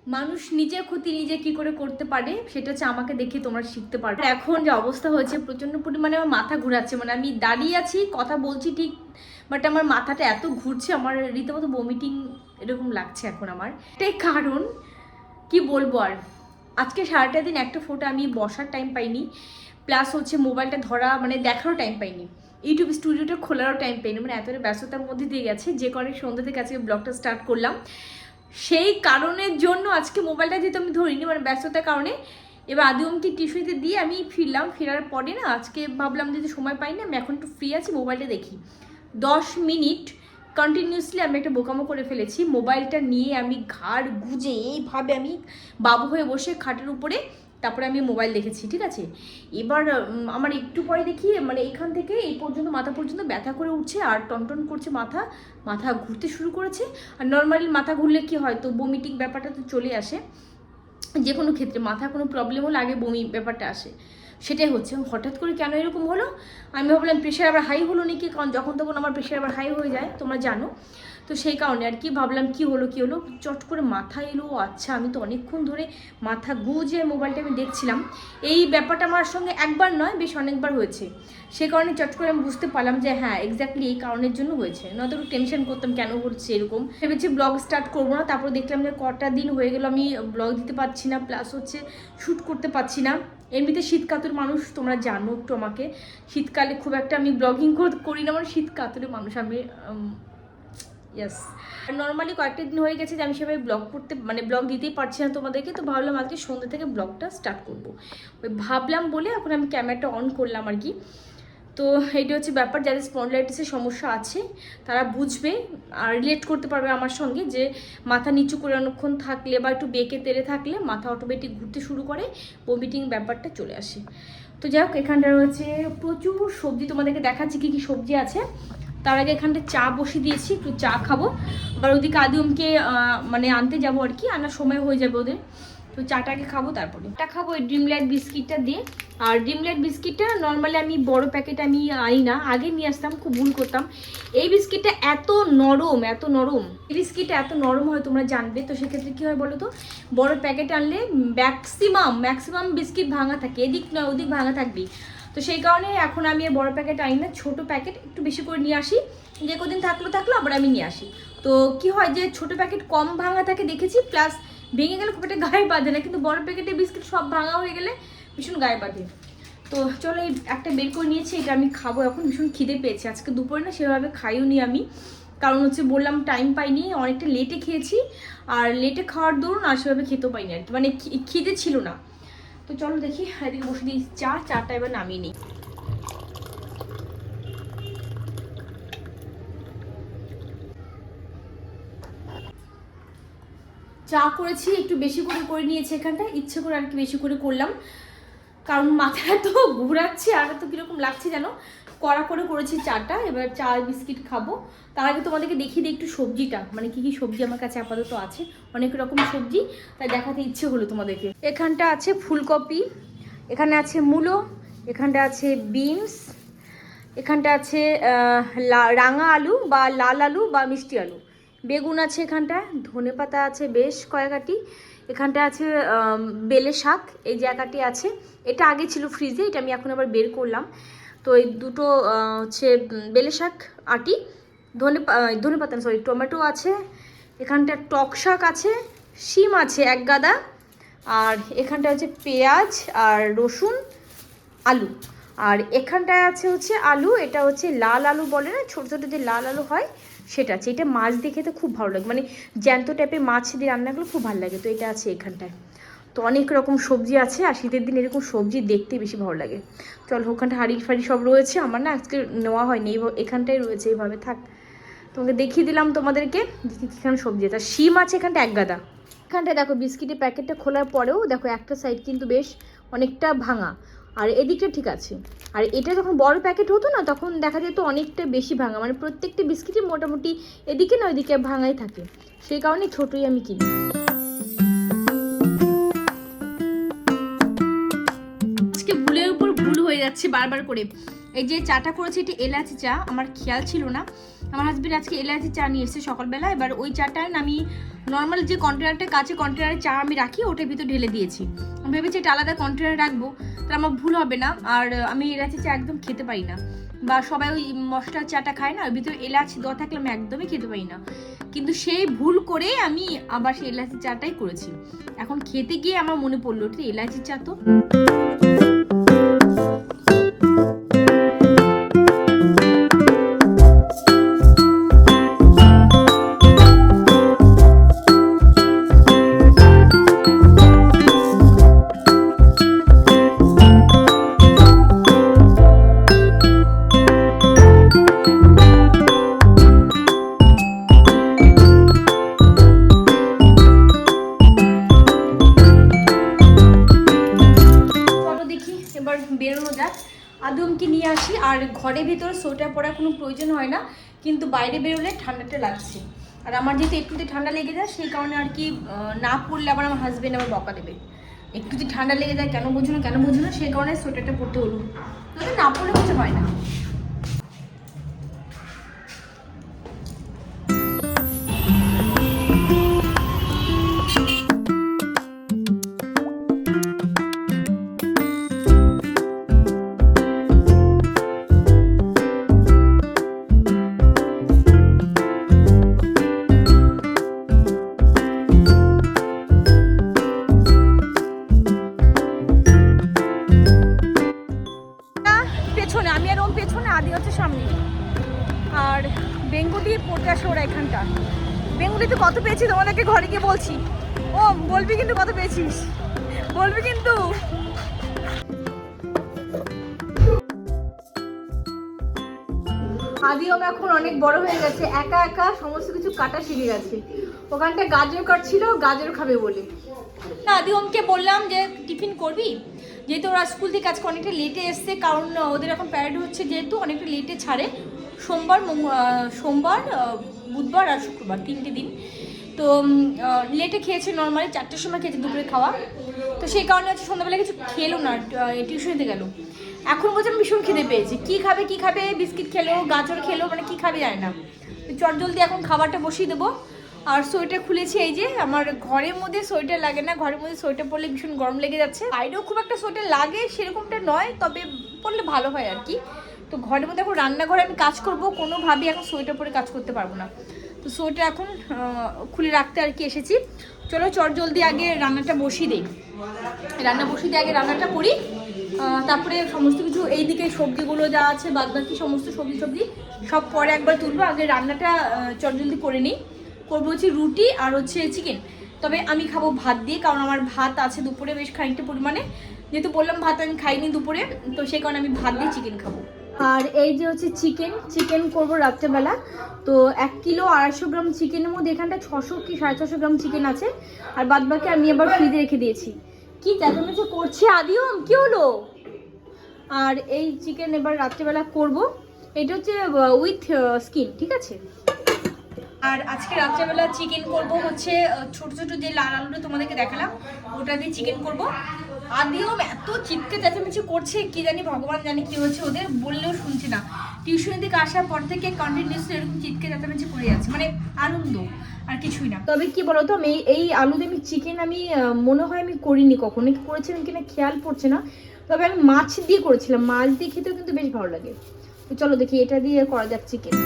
মানুষ নিজের ক্ষতি নিজে কি করে করতে পারে সেটা হচ্ছে আমাকে দেখে তোমরা শিখতে পারবে। এখন যে অবস্থা হয়েছে প্রচন্ড পরিমাণে আমার মাথা ঘুরাচ্ছে, মানে আমি দাঁড়িয়ে আছি কথা বলছি ঠিক, বাট আমার মাথাটা এত ঘুরছে, আমার রীতিমতো বমিটিং এরকম লাগছে এখন। আমার এটাই কারণ, কি বলবো আর, আজকে সারাটা দিন একটা ফোটো আমি বসার টাইম পাইনি, প্লাস হচ্ছে মোবাইলটা ধরা মানে দেখারও টাইম পাইনি, ইউটিউব স্টুডিওটা খোলারও টাইম পাইনি, মানে এতটা ব্যস্ততার মধ্যে দিয়ে গেছে যে কারণে সন্ধ্যা থেকে আজকে ব্লগটা স্টার্ট করলাম। সেই কারণের জন্য আজকে মোবাইলটা যেহেতু আমি ধরিনি, মানে ব্যস্ততার কারণে। এবার আদিমকে টিউশনিতে দিয়ে আমি ফিরলাম, ফেরার পরে না আজকে ভাবলাম যদি সময় পাই না, আমি এখন একটু ফ্রি আছি, মোবাইলটা দেখি। 10 মিনিট কন্টিনিউসলি আমি একটা বোকামো করে ফেলেছি, মোবাইলটা নিয়ে আমি ঘাড় গুজে এইভাবে আমি বাবু হয়ে বসে খাটের উপরে তারপরে আমি মোবাইল দেখেছি, ঠিক আছে। এবার আমার একটু পরে দেখি মানে এখান থেকে এই পর্যন্ত মাথা পর্যন্ত ব্যথা করে উঠছে আর টনটন করছে, মাথা মাথা ঘুরতে শুরু করেছে। আর নর্মালি মাথা ঘুরলে কি হয়, তো বমিটিক ব্যাপারটা তো চলে আসে, যে কোনো ক্ষেত্রে মাথা কোনো প্রবলেম হলে আগে বমি ব্যাপারটা আসে, সেটাই হচ্ছে। হঠাৎ করে কেন এরকম হলো, আমি ভাবলাম প্রেশার আবার হাই হলো নাকি, কারণ যখন তখন আমার প্রেশার আবার হাই হয়ে যায় তোমরা জানো, তো সেই কারণে আর কি ভাবলাম কি হলো চট করে মাথা এলো। আচ্ছা, আমি তো অনেকক্ষণ ধরে মাথা গুঁজে মোবাইলটা আমি দেখছিলাম, এই ব্যাপারটা আমার সঙ্গে একবার নয় বেশ অনেকবার হয়েছে, সে কারণে চট করে আমি বুঝতে পারলাম যে হ্যাঁ এক্স্যাক্টলি এই কারণের জন্য হয়েছে, নয়তো একটু টেনশন করতাম কেন হচ্ছে এরকম, ভেবেছি ব্লগ স্টার্ট করবো না। তারপর দেখলাম যে কটা দিন হয়ে গেল আমি ব্লগ দিতে পারছি না, প্লাস হচ্ছে শ্যুট করতে পারছি না। এমনিতে শীতকাতুর মানুষ তোমরা জানো একটু আমাকে, শীতকালে খুব একটা আমি ব্লগিং করি না, আমার শীতকাতুরের মানুষ আমি, ইয়েস। নর্মালি কয়েকটা দিন হয়ে গেছে যে আমি সেভাবে ব্লগ করতে মানে ব্লগ দিতেই পারছি না তোমাদেরকে, তো ভাবলাম আজকে সন্ধ্যা থেকে ব্লগটা স্টার্ট করবো, ওই ভাবলাম বলে এখন আমি ক্যামেরাটা অন করলাম আর কি। তো এইটা হচ্ছে ব্যাপার, যাদের স্পন্ডলাইটিসের সমস্যা আছে তারা বুঝবে আর রিলেট করতে পারবে আমার সঙ্গে, যে মাথা নিচু করে অনেকক্ষণ থাকলে বা একটু বেঁকে তেড়ে থাকলে মাথা অটোমেটিক ঘুরতে শুরু করে, বমিটিং ব্যাপারটা চলে আসে। তো যাই হোক, এখানটা রয়েছে প্রচুর সবজি, তোমাদেরকে দেখাচ্ছি কী কী সবজি আছে। তার আগে এখানটা চা বসিয়ে দিয়েছি, একটু চা খাবো, আবার ওদিকে আদিমকে মানে আনতে যাবো আর কি, আনার সময় হয়ে যাবে ওদের, তো চাটাকে খাবো। তারপরে এটা খাবো এই ড্রিমলাইট বিস্কিটটা দিয়ে। আর ড্রিমলাইট বিস্কিটটা নর্মালি আমি বড় প্যাকেট আমি আনি না, আগে নিয়ে আসতাম, খুব ভুল করতাম। এই বিস্কিটটা এত নরম, এত নরম, এই বিস্কিটটা এত নরম হয় তোমরা জানবে, তো সেক্ষেত্রে কী হয় বলো তো, বড় প্যাকেট আনলে ম্যাক্সিমাম বিস্কিট ভাঙা থাকে, এদিক নয় ওদিক ভাঙা থাকবেই, তো সেই কারণে এখন আমি বড় প্যাকেট আনি না, ছোটো প্যাকেট একটু বেশি করে নিয়ে আসি, যে কদিন থাকলো আবার আমি নিয়ে আসি। তো কি হয় যে ছোট প্যাকেট কম ভাঙা থাকে দেখেছি, প্লাস ভেঙে গেলে খুব একটা গায়ে বাঁধে না, কিন্তু বড় প্যাকেটে বিস্কিট সব ভাঙা হয়ে গেলে ভীষণ গায়ে বাঁধে। তো চলো এই একটা বের করে নিয়েছি, এটা আমি খাবো এখন, ভীষণ খিদে পেয়েছে আজকে দুপুরে না সেভাবে খাইও নি আমি, কারণ হচ্ছে বললাম টাইম পাইনি, অনেকটা লেটে খেয়েছি, আর লেটে খাওয়ার দরুন আর সেভাবে খেতেও পাইনি আর কি, মানে খিদে ছিল না। তো চলো দেখি এদিকে বসে দিই চাটা এবার নামিয়ে নিই। চা করেছি একটু বেশি করে নিয়েছি এখানটা, ইচ্ছে করে আর কি বেশি করে করলাম, কারণ মাথায় তো ঘুরাচ্ছে আর তো কীরকম লাগছে যেন, কড়া করে করেছি চাটা। এবার চা বিস্কিট খাবো, তার আগে তোমাদেরকে দেখিয়ে দিই একটু সবজিটা, মানে কী কী সবজি আমার কাছে আপাতত আছে, অনেক রকম সবজি, তাই দেখাতে ইচ্ছে হলো তোমাদেরকে। এখানটা আছে ফুলকপি, এখানে আছে মূলো, এখানটা আছে বিনস, এখানটা আছে রাঙা আলু বা লাল আলু বা মিষ্টি আলু, বেগুন আছে এখানটায়, ধনেপাতা আছে বেশ কয়েকটি, এখানটা আছে বেলে শাক, এই জায়গাটি আছে, এটা আগে ছিল ফ্রিজে, এটা আমি এখন আবার বের করলাম। তো এই দুটো হচ্ছে বেলে শাক আটি, ধনেপাতা সরি টমেটো আছে, এখানটা টক শাক আছে, শিম আছে এক গাদা, আর এখানটা আছে পেঁয়াজ আর রসুন, আলু, আর এখানটায় আছে হচ্ছে আলু, এটা হচ্ছে লাল আলু বলে না, ছোটো ছোটো যে লাল আলু হয় সেটা আছে, এটা মাছ দিয়ে খেতে খুব ভালো লাগে, মানে জ্যান্ত টাইপের মাছ দিয়ে রান্নাগুলো খুব ভালো লাগে, তো এটা আছে এখানটায়। তো অনেক রকম সবজি আছে, আর শীতের দিন এরকম সবজি দেখতে বেশি ভালো লাগে। চলো ওখানটা হাঁড়ি ফাড়ি সব রয়েছে, আমার না আজকে নেওয়া হয়নি, এখানটাই রয়েছে, এইভাবে থাক, তোমাকে দেখিয়ে দিলাম তোমাদেরকে এখানে সবজি আছে। আর শিম আছে এখানটা এক গাদা, এখানটায় দেখো বিস্কিটের প্যাকেটটা খোলার পরেও দেখো একটা সাইড কিন্তু বেশ অনেকটা ভাঙা, আর এদিকটা ঠিক আছে। আর এটা যখন বড় প্যাকেট হতো না তখন দেখা যেত অনেকটা বেশি ভাঙা, মানে প্রত্যেকটা বিস্কিটে মোটামুটি এদিকে না ওইদিকে ভাঙাই থাকে, সেই কারণে ছোটোই আমি কিনি। আজকে ভুলের উপর ভুল হয়ে যাচ্ছে বারবার করে, এই যে চাটা করেছি এটি এলাচি চা, আমার খেয়াল ছিল না। আমার হাজবেন্ড আজকে এলাচি চা নিয়ে এসেছে সকালবেলা। এবার ওই চাটা আমি নর্মাল যে কন্টেনারটা কাছে কন্টেনারে চা আমি রাখি ওটার ভিতর ঢেলে দিয়েছি। আমি ভেবেছি এটা আলাদা কন্টেনারে রাখবো, তাহলে আমার ভুল হবে না। আর আমি এলাচি চা একদম খেতে পারি না, বা সবাই ওই মশলার চাটা খায় না, ওর ভিতরে এলাচি দেওয়া থাকলে আমি একদমই খেতে পারি না। কিন্তু সেই ভুল করে আমি আবার সেই এলাচি চাটাই করেছি। এখন খেতে গিয়ে আমার মনে পড়লো এটা এলাচি চা তো। বেরোনো যাক, আদমকে নিয়ে আসি। আর ঘরের ভিতরে সোয়েটার পরার কোনো প্রয়োজন হয় না, কিন্তু বাইরে বেরোলে ঠান্ডাটা লাগছে। আর আমার যেহেতু একটুতে ঠান্ডা লেগে যায় সেই কারণে আর কি না পরলে আবার আমার হাজবেন্ড আবার বকা দেবে। একটুতে ঠান্ডা লেগে যায় কেন বোঝো না সেই কারণে সোয়েটারটা পরতে হলো, না পরলে কিছু হয় না। আমি আর ওর পেছনে, আদি হচ্ছে সামনে। আর বেঙ্গুলি পড়তে আসে ওরা এখানটা। বেঙ্গুলিতে কত পেয়েছি তোমাদেরকে ঘরে গিয়ে বলছি। ও বলবি কিন্তু কত পেয়েছিস, বলবি কিন্তু। আদিও এখন অনেক বড় হয়ে গেছে, একা একা সমস্ত কিছু কাটা শিখে গেছে। ওখানটা গাজর কাটছিল, গাজর খাবে বলে। আদিওমকে বললাম যে টিফিন করবি, যেহেতু ওরা স্কুল থেকে আজকে অনেকটা লেটে এসছে, কারণ ওদের এখন প্যারেড হচ্ছে যেহেতু অনেকটা লেটে ছাড়ে। সোমবার বুধবার আর শুক্রবার 3টে দিন। তো লেটে খেয়েছে, নর্মালি 4টের সময় খেয়েছে দুপুরে খাওয়া। তো সেই কারণে হচ্ছে সন্ধ্যাবেলা কিছু খেলো না, টিউশনিতে গেল। এখন বলছে আমি ভীষণ খেতে পেয়েছি, কী খাবে, বিস্কিট খেলো, গাজর খেলো, মানে কী খাবে যায় না। চট জলদি এখন খাবারটা বসিয়ে দেবো। আর সোয়েটার খুলেছি, এই যে আমার ঘরের মধ্যে সোয়েটার লাগে না, ঘরের মধ্যে সোয়েটার পরলে ভীষণ গরম লেগে যাচ্ছে। বাইরেও খুব একটা সোয়েটার লাগে সেরকমটা নয়, তবে পরলে ভালো হয় আর কি। তো ঘরের মধ্যে এখন রান্নাঘরে আমি কাজ করব, কোনোভাবেই এখন সোয়েটার পরে কাজ করতে পারবো না। তো সোয়েটার এখন খুলে রাখতে আর কি এসেছি। চলো চট জলদি আগে রান্নাটা বসিয়ে দিই, আগে রান্নাটা করি, তারপরে সমস্ত কিছু এইদিকে সবজিগুলো যা আছে বাদবাকি সমস্ত সবজি সব পরে একবার তুলবো। আগে রান্নাটা চট জলদি করে নিই। করবো হচ্ছে রুটি আর হচ্ছে চিকেন। তবে আমি খাবো ভাত দিয়ে, কারণ আমার ভাত আছে দুপুরে বেশ খানিকটা পরিমাণে। যেহেতু বললাম ভাত আমি খাইনি দুপুরে, তো সেই কারণে আমি ভাত দিয়ে চিকেন খাবো। আর এই যে হচ্ছে চিকেন করবো রাত্রেবেলা। তো 1 কিলো 250 গ্রাম চিকেনের মধ্যে এখানটা 600 কি 650 গ্রাম চিকেন আছে। আর বাদ বাকি আমি আবার ফ্রিজে রেখে দিয়েছি। কি চেঁচামেচি করছে আদিওম, কি হলো? আর এই চিকেন এবার রাত্রেবেলা করব। এটা হচ্ছে উইথ স্কিন, ঠিক আছে। আর আজকে রাত্রেবেলা চিকেন করব হচ্ছে ছোট ছোট যে লাল আলুটা তোমাদেরকে দেখালাম ওটা দিয়ে চিকেন করব। আদিও এত চিৎকে চেঁচামেচি করছে, কি জানি ভগবান জানে কি হচ্ছে ওদের, বললেও শুনছে না। টিউশনি থেকে আসার পর থেকে কন্টিনিউসলি এরকম চিৎকে চেঁচামেচি করে যাচ্ছে, মানে আনন্দ আর কিছুই না। তবে কি বলতো, আমি এই আলু দিয়ে চিকেন আমি মনে হয় আমি করিনি কখনো, করেছিলাম কিনা খেয়াল পড়ছে না। তবে আমি মাছ দিয়ে করেছিলাম, মাছ দিয়ে খেতেও কিন্তু বেশ ভালো লাগে। তো চলো দেখি এটা দিয়ে করা যাক চিকেন।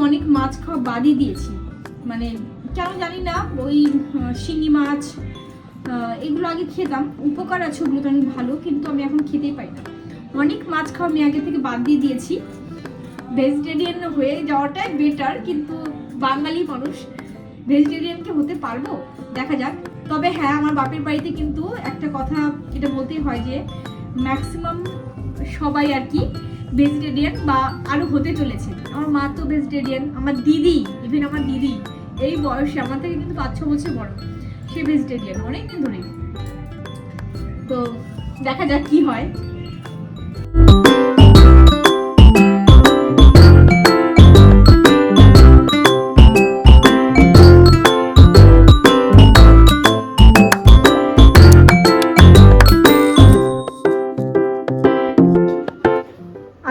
অনেক মাছ খাওয়া বাদই দিয়েছি, মানে কেন জানি না। ওই শিঙি মাছ এগুলো আগে খেতাম, উপকার আছে ওগুলো তো অনেক ভালো, কিন্তু আমি এখন খেতেই পাই না। অনেক মাছ খাওয়া আমি আগে থেকে বাদ দিয়ে দিয়েছি। ভেজিটেরিয়ান হয়ে যাওয়াটাই বেটার, কিন্তু বাঙালি মানুষ ভেজিটেরিয়ানকে হতে পারবো দেখা যাক। তবে হ্যাঁ, আমার বাপের বাড়িতে কিন্তু একটা কথা এটা বলতেই হয় যে ম্যাক্সিমাম সবাই আর কি ভেজিটেরিয়ান বা আরো হতে চলেছে। আমার মা তো ভেজিটেরিয়ান, আমার দিদি, ইভেন আমার দিদি এই বয়সে আমার থেকে কিন্তু 5-6 বছর বড়, সে ভেজিটেরিয়ান অনেকদিন ধরে। তো দেখা যাক কি হয়।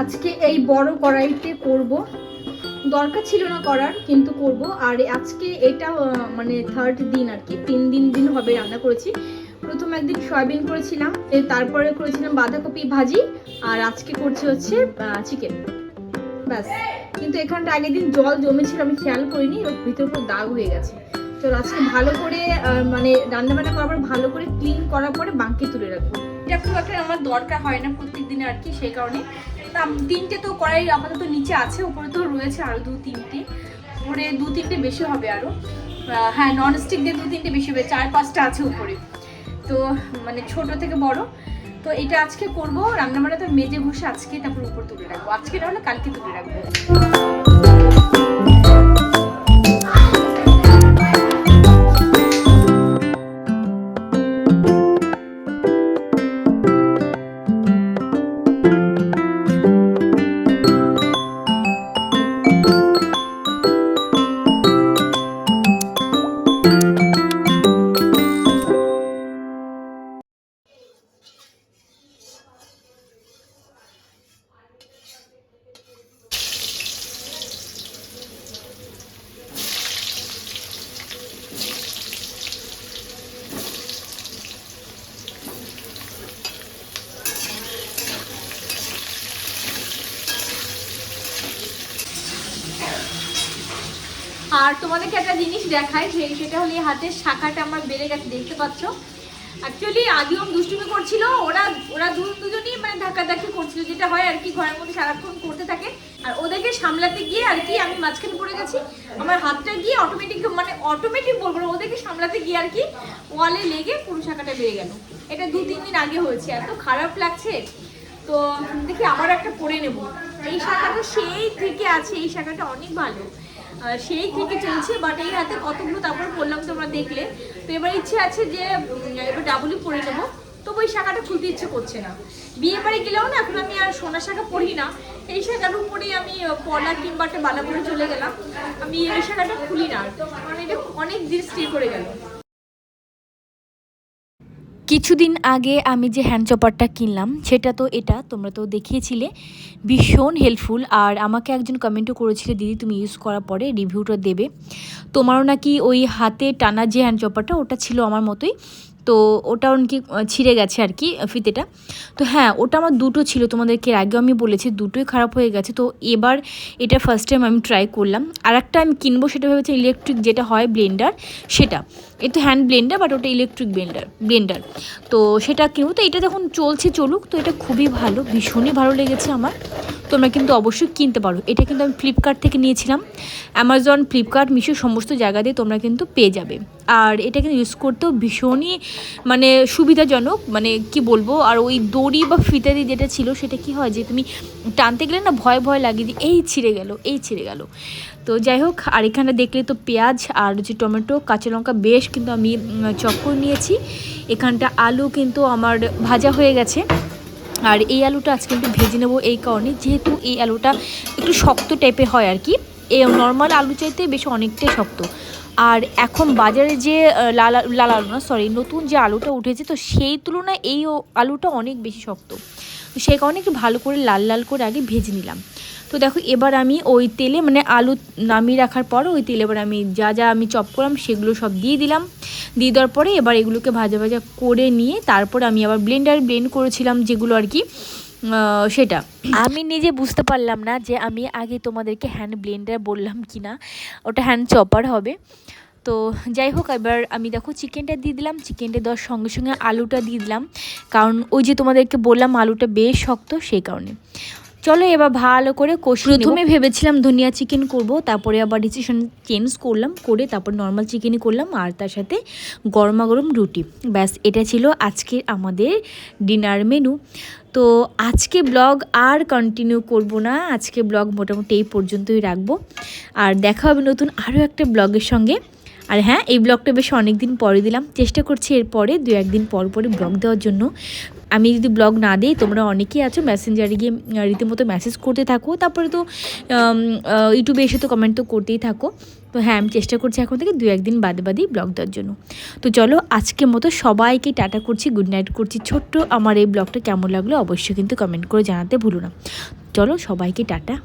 আজকে এই বড় কড়াইতে করব, দরকার ছিল না করার কিন্তু করব। আর আজকে এটা মানে থার্ড দিন আর কি, 3 দিন হবে রান্না করেছি। প্রথম একদিন সয়াবিন করেছিলাম, তারপরে করেছিলাম বাঁধাকপি ভাজি, আর আজকে করছি হচ্ছে চিকেন, ব্যাস। কিন্তু এখানটা আগের দিন জল জমেছিল, আমি খেয়াল করিনি, ওর ভিতর পুরো দাগ হয়ে গেছে। তো আজকে ভালো করে মানে রান্নাবান্না করার পর ভালো করে ক্লিন করার পরে বাঁকে তুলে রাখবো। এটা খুব একটা আমার দরকার হয় না প্রত্যেক দিনে আর কি, সেই কারণে। 3টে তো কড়াই আপাতত নিচে আছে, উপরে তো রয়েছে আরো 2-3টে, উপরে 2-3টে বেশি হবে আরো। হ্যাঁ, ননস্টিক দিয়ে 2-3টে বেশি হবে, 4-5টা আছে উপরে। তো মানে ছোট থেকে বড়। তো এটা আজকে করবো রান্নাবান্না, তো মেজে ঘষে আজকে তারপর উপর তুলে রাখবো, আজকে না হলে কালকে তুলে রাখবো। আর তোমাদেরকে একটা জিনিস দেখাই, সেটা হলো এই হাতের শাখাটা আমার বেড়ে গেছে, দেখতে পাচ্ছ। অ্যাকচুয়ালি আদিও দুষ্টুমি করছিল, ওরা দুজনই মানে ধাক্কাধাক্কি করছিল, যেটা হয় আর কি, ঘরের মধ্যে সারাক্ষণ করতে থাকে। আর ওদেরকে সামলাতে গিয়ে আর কি আমি মাঝখানে পড়ে গেছি, আমার হাতটা গিয়ে অটোমেটিক বলবো না, ওদেরকে সামলাতে গিয়ে আর কি ওয়ালে লেগে পুরো শাখাটা বেড়ে গেল। এটা 2-3 দিন আগে হয়েছে, এত খারাপ লাগছে। তো দেখি আবার একটা পরে নেব। এই শাখাটা সেই থেকে আছে, এই শাখাটা অনেক ভালো, সেই থেকে চলছে। বাট এই হাতে কতগুলো তারপর পড়লাম, তোমরা দেখলে। তো এবার ইচ্ছে আছে যে এবার ডাবলই পরে নেবো, তবু ওই শাখাটা খুলতে ইচ্ছে করছে না। বিয়ে বাড়ি গেলেও না এখন আমি আর সোনার শাখা পরি না, এই শাখার উপরেই আমি পলা কিংবা একটা বালা পরে চলে গেলাম। আমি এই শাখাটা খুলি না, কারণ এটা অনেক দিন স্টে করে গেল। কিছুদিন আগে আমি যে হ্যান্ড চপারটা কিনলাম, সেটা তো এটা তোমরা তো দেখিয়েছিলে, ভীষণ হেল্পফুল। আর আমাকে একজন কমেন্টও করেছিলে, দিদি তুমি ইউজ করার পরে রিভিউটা দেবে। তোমারও নাকি ওই হাতে টানা যে হ্যান্ড চপারটা, ওটা ছিল আমার মতোই, তো ওটাও নাকি ছিঁড়ে গেছে আর কি ফিতেটা। তো হ্যাঁ, ওটা আমার দুটো ছিল, তোমাদেরকে আগেও আমি বলেছি, দুটোই খারাপ হয়ে গেছে। তো এবার এটা ফার্স্ট টাইম আমি ট্রাই করলাম। আর একটা আমি কিনবো, সেটা ভেবেছি ইলেকট্রিক যেটা হয় ব্লেন্ডার, সেটা। এটা হ্যান্ড ব্লেন্ডার, বাট ওটা ইলেকট্রিক ব্লেন্ডার। তো সেটা কিনবো। তো এটা যখন চলুক, তো এটা খুবই ভালো, ভীষণই ভালো লেগেছে আমার। তোমরা কিন্তু অবশ্যই কিনতে পারো। এটা কিন্তু আমি ফ্লিপকার্ট থেকে নিয়েছিলাম, অ্যামাজন, ফ্লিপকার্ট, মিশো সমস্ত জায়গা দিয়ে তোমরা কিন্তু পেয়ে যাবে। আর এটা কিন্তু ইউজ করতেও ভীষণই মানে সুবিধাজনক, মানে কি বলবো। আর ওই দড়ি বা ফিতারি যেটা ছিল, সেটা কি হয় যে তুমি টানতে গেলে না ভয় লাগিয়ে দিই, এই ছিঁড়ে গেল। তো যাই হোক, আর এখানে দেখলে তো পেঁয়াজ আর যে টমেটো, কাঁচা লঙ্কা বেশ কিন্তু আমি চপ করে নিয়েছি। এখানটা আলু কিন্তু আমার ভাজা হয়ে গেছে। আর এই আলুটা আজকে কিন্তু ভেজে নেবো, এই কারণে যেহেতু এই আলুটা একটু শক্ত টাইপের হয় আর কি, এই নর্মাল আলু চাইতে বেশ অনেকটাই শক্ত। আর এখন বাজারে যে লাল আলু না, সরি, নতুন যে আলুটা উঠেছে, তো সেই তুলনায় এই আলুটা অনেক বেশি শক্ত। তো সেই কারণে একটু ভালো করে লাল করে আগে ভেজে নিলাম। তো দেখো, এবার আমি ওই তেলে মানে আলু নামিয়ে রাখার পর ওই তেলে এবার আমি যা আমি চপ করলাম সেগুলো সব দিয়ে দিলাম। দিয়ে দেওয়ার পরে এবার এগুলোকে ভাজা করে নিয়ে তারপর আমি আবার ব্লেন্ড করেছিলাম যেগুলো আর কি, সেটা আমি নিজে বুঝতে পারলাম না যে আমি আগে তোমাদেরকে হ্যান্ড ব্লেন্ডার বললাম কি না, ওটা হ্যান্ড চপার হবে। তো যাই হোক, এবার আমি দেখো চিকেনটা দিয়ে দিলাম, চিকেনটা দেওয়ার সঙ্গে আলুটা দিয়ে দিলাম, কারণ ওই যে তোমাদেরকে বললাম আলুটা বেশ শক্ত, সেই কারণে। চলো এবার ভালো করে কষিয়ে নেব। প্রথমে ভেবেছিলাম ধনিয়া চিকেন করব, তারপরে আবার ডিসিশন চেঞ্জ করলাম, করে তারপর নর্মাল চিকেনই করলাম, আর তার সাথে গরমাগরম রুটি। ব্যাস, এটা ছিল আজকের আমাদের ডিনার মেনু। তো আজকে ব্লগ আর কন্টিনিউ করব না, আজকে ব্লগ মোটামুটি এই পর্যন্তই রাখবো। আর দেখা হবে নতুন আরও একটা ব্লগের সঙ্গে। আর হ্যাঁ, এই ব্লগটা বেশ অনেক দিন পরে দিলাম, চেষ্টা করছি এরপরে 2-1 দিন পর ব্লগ দেওয়ার জন্য। আমি যদি ব্লগ না দিই তোমরা অনেকেই আছো মেসেঞ্জারে গিয়ে রীতিমতো মেসেজ করতে থাকো, তারপরে তো ইউটিউবে এসে তো কমেন্ট তো করতেই থাকো। তো হ্যাঁ, আমি চেষ্টা করছি এখন থেকে 2-1 দিন বাদেই ব্লগ দেওয়ার জন্য। তো চলো আজকের মতো সবাইকে টাটা করছি, গুড নাইট করছি। ছোট্ট আমার এই ব্লগটা কেমন লাগলো অবশ্যই কিন্তু কমেন্ট করে জানাতে ভুলো না। চলো সবাইকে টাটা।